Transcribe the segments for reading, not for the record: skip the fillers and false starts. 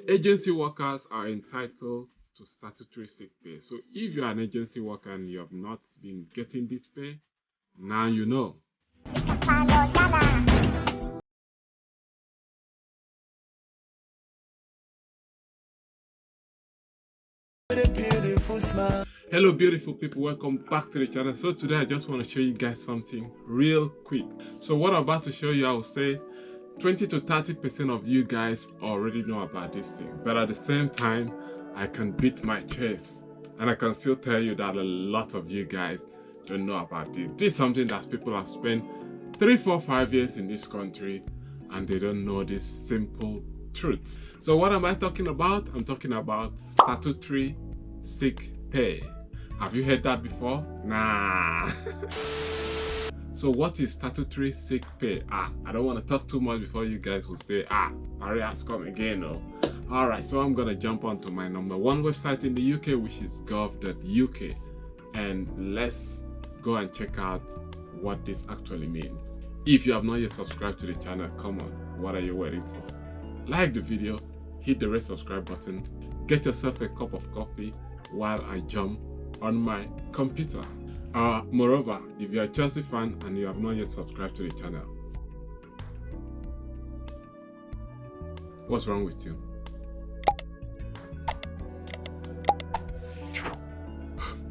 Agency workers are entitled to statutory sick pay. So if you are an agency worker and you have not been getting this pay, now you know. Hello beautiful people, welcome back to the channel. So today I just want to show you guys something real quick. So what I'm about to show you, I will say 20 to 30% of you guys already know about this thing, but at the same time I can beat my chest and I can still tell you that a lot of you guys don't know about this. This is something that people have spent 3, 4, 5 years in this country and they don't know this simple truth. So what am I talking about? I'm talking about statutory sick pay. Have you heard that before? Nah. So what is statutory sick pay? I don't want to talk too much before you guys will say, Paray has come again. Oh. Alright, so I'm gonna jump onto my number one website in the UK, which is gov.uk, and let's go and check out what this actually means. If you have not yet subscribed to the channel, come on, what are you waiting for? Like the video, hit the red subscribe button, get yourself a cup of coffee while I jump on my computer. Moreover, if you're a Chelsea fan and you have not yet subscribed to the channel, what's wrong with you?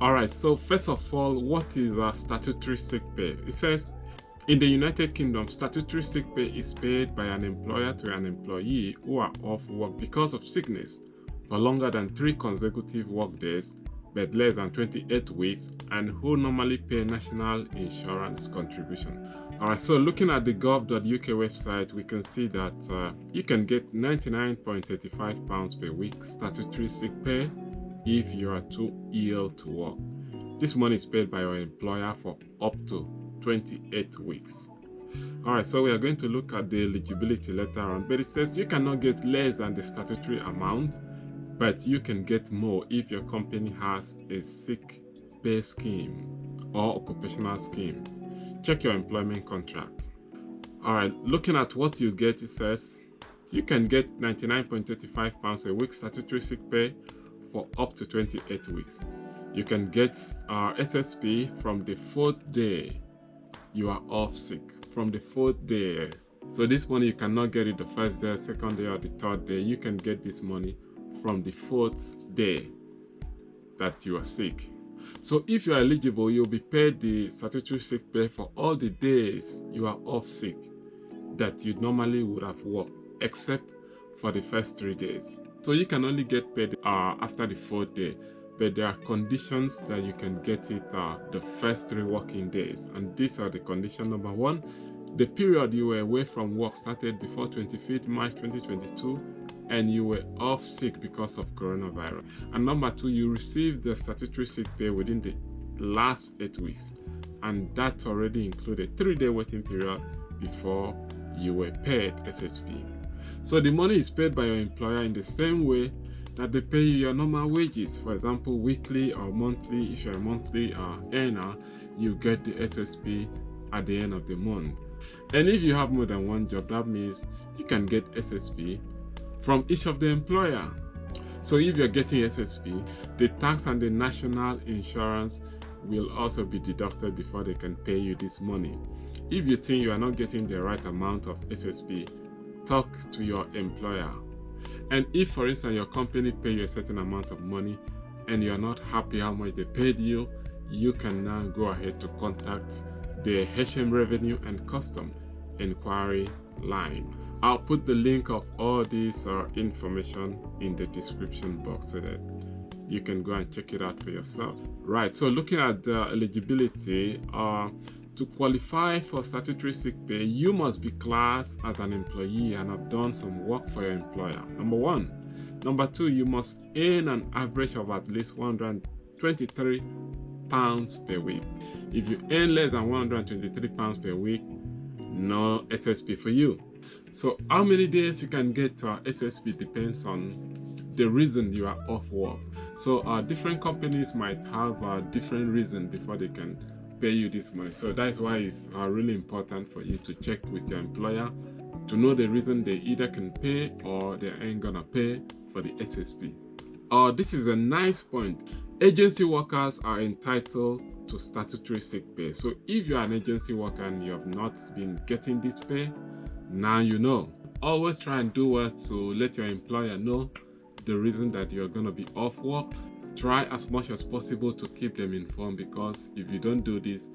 Alright, so first of all, what is statutory sick pay? It says, in the United Kingdom, statutory sick pay is paid by an employer to an employee who are off work because of sickness for longer than 3 consecutive work days but less than 28 weeks, and who normally pay national insurance contribution. Alright, so looking at the gov.uk website, we can see that you can get £99.35 per week statutory sick pay if you are too ill to work. This money is paid by your employer for up to 28 weeks. Alright, so we are going to look at the eligibility later on, but it says you cannot get less than the statutory amount, but you can get more if your company has a sick pay scheme or occupational scheme. Check your employment contract. Alright, looking at what you get, it says you can get £99.35 a week statutory sick pay for up to 28 weeks. You can get SSP from the 4th day you are off sick. From the 4th day. So this money you cannot get it the 1st day, 2nd day, or the 3rd day. You can get this money from the 4th day that you are sick. So if you are eligible, you'll be paid the statutory sick pay for all the days you are off sick that you normally would have worked, except for the first 3 days. So you can only get paid after the 4th day, but there are conditions that you can get it the first 3 working days, and these are the condition. Number 1, the period you were away from work started before 25th March 2022 and you were off sick because of coronavirus. And number 2, you received the statutory sick pay within the last 8 weeks, and that already included 3-day waiting period before you were paid SSP. So the money is paid by your employer in the same way that they pay you your normal wages. For example, weekly or monthly. If you're a monthly earner, you get the SSP at the end of the month. And if you have more than one job, that means you can get SSP from each of the employer. So if you're getting SSP, the tax and the national insurance will also be deducted before they can pay you this money. If you think you are not getting the right amount of SSP, talk to your employer. And if, for instance, your company pay you a certain amount of money and you are not happy how much they paid you, you can now go ahead to contact the HM Revenue and Custom inquiry line. I'll put the link of all this information in the description box so that you can go and check it out for yourself. Right, so looking at the eligibility, to qualify for statutory sick pay, you must be classed as an employee and have done some work for your employer. Number 1. Number 2, you must earn an average of at least £123 per week. If you earn less than £123 per week, no SSP for you. So how many days you can get SSP depends on the reason you are off work. So different companies might have different reason before they can pay you this money. So that's why it's really important for you to check with your employer to know the reason they either can pay or they ain't gonna pay for the SSP. This is a nice point. Agency workers are entitled to statutory sick pay. So if you are an agency worker and you have not been getting this pay, now you know. Always try and do well to let your employer know the reason that you're going to be off work. Try as much as possible to keep them informed, because if you don't do this,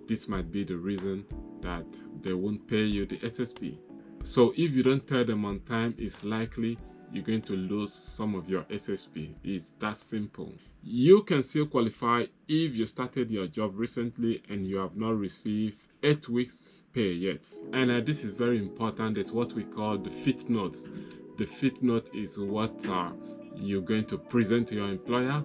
this might be the reason that they won't pay you the SSP. So if you don't tell them on time, it's likely you're going to lose some of your SSP. It's that simple. You can still qualify if you started your job recently and you have not received 8 weeks pay yet. And this is very important. It's what we call the fit note. The fit note is what you're going to present to your employer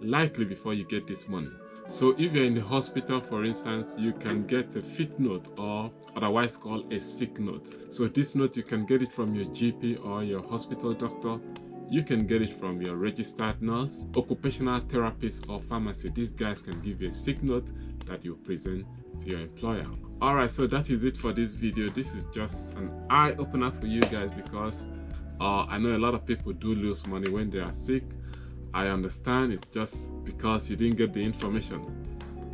likely before you get this money. So if you're in the hospital, for instance, you can get a fit note, or otherwise called a sick note. So this note, you can get it from your GP or your hospital doctor. You can get it from your registered nurse, occupational therapist, or pharmacy. These guys can give you a sick note that you present to your employer. Alright, so that is it for this video. This is just an eye-opener for you guys, because I know a lot of people do lose money when they are sick. I understand, it's just because you didn't get the information.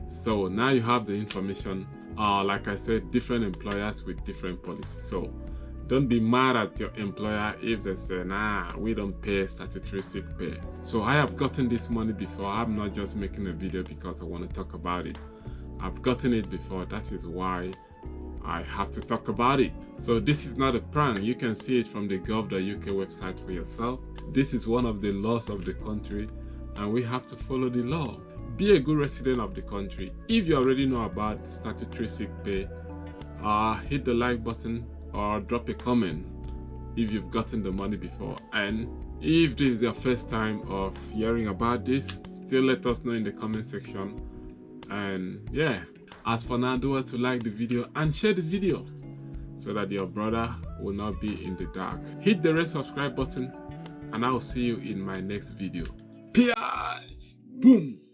So now you have the information. Like I said, different employers with different policies. So don't be mad at your employer if they say, nah, we don't pay statutory sick pay. So I have gotten this money before. I'm not just making a video because I want to talk about it. I've gotten it before. That is why I have to talk about it. So this is not a prank. You can see it from the gov.uk website for yourself. This is one of the laws of the country, and we have to follow the law. Be a good resident of the country. If you already know about statutory sick pay, hit the like button or drop a comment if you've gotten the money before. And if this is your first time of hearing about this, still let us know in the comment section. And yeah, as for now, do well to like the video and share the video so that your brother will not be in the dark. Hit the red subscribe button, and I will see you in my next video. Peace! Boom!